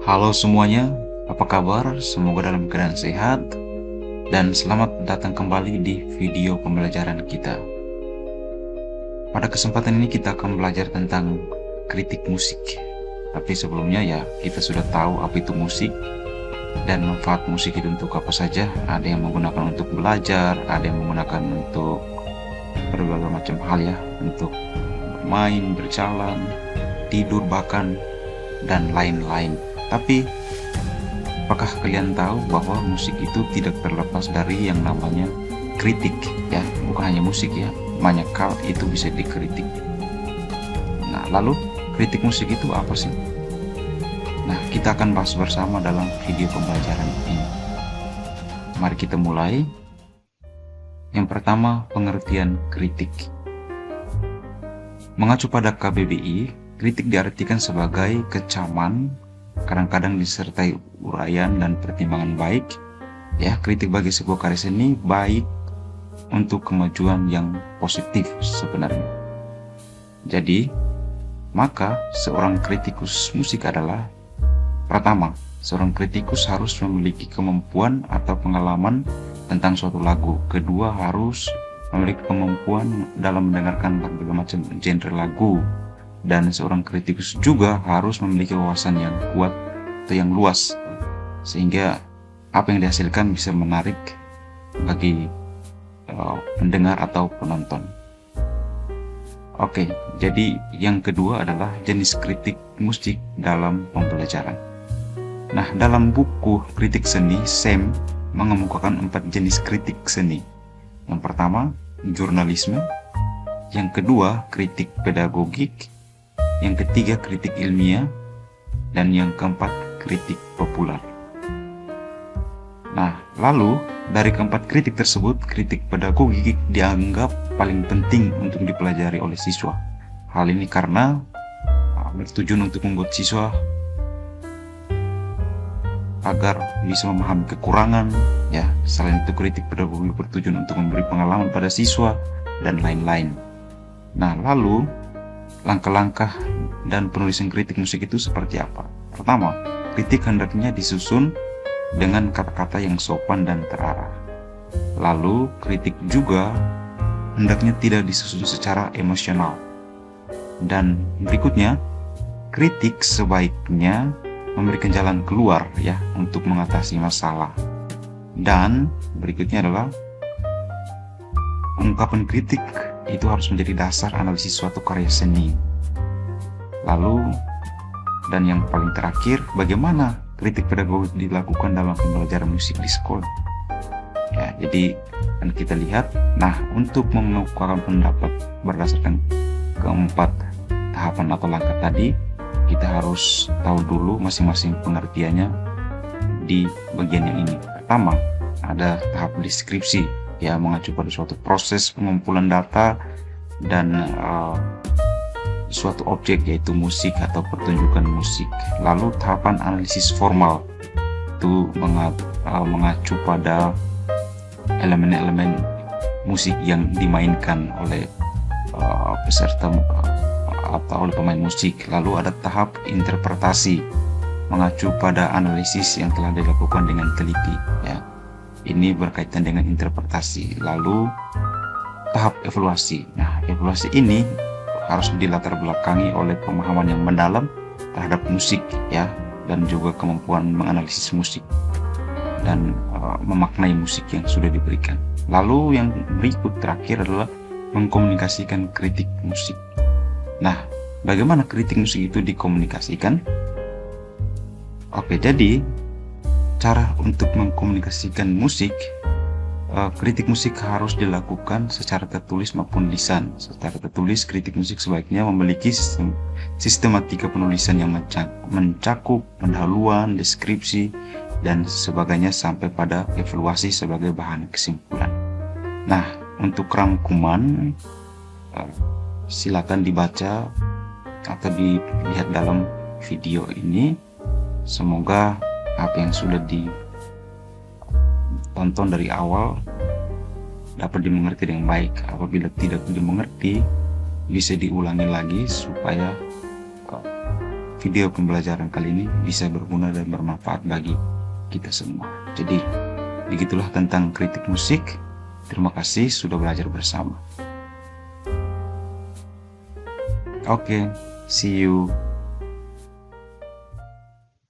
Halo semuanya, apa kabar? Semoga dalam keadaan sehat dan selamat datang kembali di video pembelajaran kita. Pada kesempatan ini kita akan belajar tentang kritik musik. Tapi sebelumnya ya, kita sudah tahu apa itu musik dan manfaat musik itu untuk apa saja. Ada yang menggunakan untuk belajar, ada yang menggunakan untuk berbagai macam hal ya, untuk main, berjalan, tidur bahkan, dan lain-lain. Tapi apakah kalian tahu bahwa musik itu tidak terlepas dari yang namanya kritik ya? Bukan hanya musik ya, banyak hal itu bisa dikritik. Nah, lalu kritik musik itu apa sih? Nah, kita akan bahas bersama dalam video pembelajaran ini. Mari kita mulai. Yang pertama, pengertian kritik. Mengacu pada KBBI, kritik diartikan sebagai kecaman, kadang-kadang disertai uraian dan pertimbangan baik. Ya, kritik bagi sebuah karya seni baik untuk kemajuan yang positif sebenarnya. Jadi, maka seorang kritikus musik adalah pertama, seorang kritikus harus memiliki kemampuan atau pengalaman tentang suatu lagu. Kedua, harus memiliki kemampuan dalam mendengarkan berbagai macam genre lagu. Dan seorang kritikus juga harus memiliki wawasan yang kuat atau yang luas, sehingga apa yang dihasilkan bisa menarik bagi pendengar atau penonton. Oke, jadi yang kedua adalah jenis kritik musik dalam pembelajaran. Nah, dalam buku Kritik Seni, Sam mengemukakan 4 jenis kritik seni. Yang pertama, jurnalisme. Yang kedua, kritik pedagogik. Yang ketiga, kritik ilmiah. Dan yang keempat, kritik populer. Nah, lalu dari keempat kritik tersebut, kritik pedagogik dianggap paling penting untuk dipelajari oleh siswa. Hal ini karena bertujuan untuk membuat siswa agar bisa memahami kekurangan ya. Selain itu, kritik pedagogik bertujuan untuk memberi pengalaman pada siswa dan lain-lain. Nah, lalu langkah-langkah dan penulisan kritik musik itu seperti apa? Pertama, kritik hendaknya disusun dengan kata-kata yang sopan dan terarah. Lalu, kritik juga hendaknya tidak disusun secara emosional. Dan berikutnya, kritik sebaiknya memberikan jalan keluar ya untuk mengatasi masalah. Dan berikutnya adalah ungkapan kritik itu harus menjadi dasar analisis suatu karya seni. Lalu, dan yang paling terakhir, bagaimana kritik pedagogik dilakukan dalam pembelajaran musik di sekolah? Ya, jadi kan kita lihat, nah untuk mengemukakan pendapat berdasarkan keempat tahapan atau langkah tadi, kita harus tahu dulu masing-masing pengertiannya di bagian yang ini. Pertama, ada tahap deskripsi, ya mengacu pada suatu proses pengumpulan data dan suatu objek yaitu musik atau pertunjukan musik. Lalu tahapan analisis formal itu mengacu pada elemen-elemen musik yang dimainkan oleh peserta atau oleh pemain musik. Lalu ada tahap interpretasi mengacu pada analisis yang telah dilakukan dengan teliti ya. Ini berkaitan dengan interpretasi. Lalu tahap evaluasi. Nah, evaluasi ini harus dilatar belakangi oleh pemahaman yang mendalam terhadap musik ya, dan juga kemampuan menganalisis musik dan memaknai musik yang sudah diberikan. Lalu yang berikut terakhir adalah mengkomunikasikan kritik musik. Nah, bagaimana kritik musik itu dikomunikasikan? Oke, jadi cara untuk mengkomunikasikan musik, kritik musik harus dilakukan secara tertulis maupun lisan. Secara tertulis, kritik musik sebaiknya memiliki sistematika penulisan yang mencakup pendahuluan, deskripsi, dan sebagainya sampai pada evaluasi sebagai bahan kesimpulan. Nah, untuk rangkuman, silakan dibaca atau dilihat dalam video ini. Semoga apa yang sudah ditonton dari awal dapat dimengerti dengan baik. Apabila tidak dimengerti, bisa diulangi lagi supaya video pembelajaran kali ini bisa berguna dan bermanfaat bagi kita semua. Jadi begitulah tentang kritik musik. Terima kasih sudah belajar bersama. Oke, see you.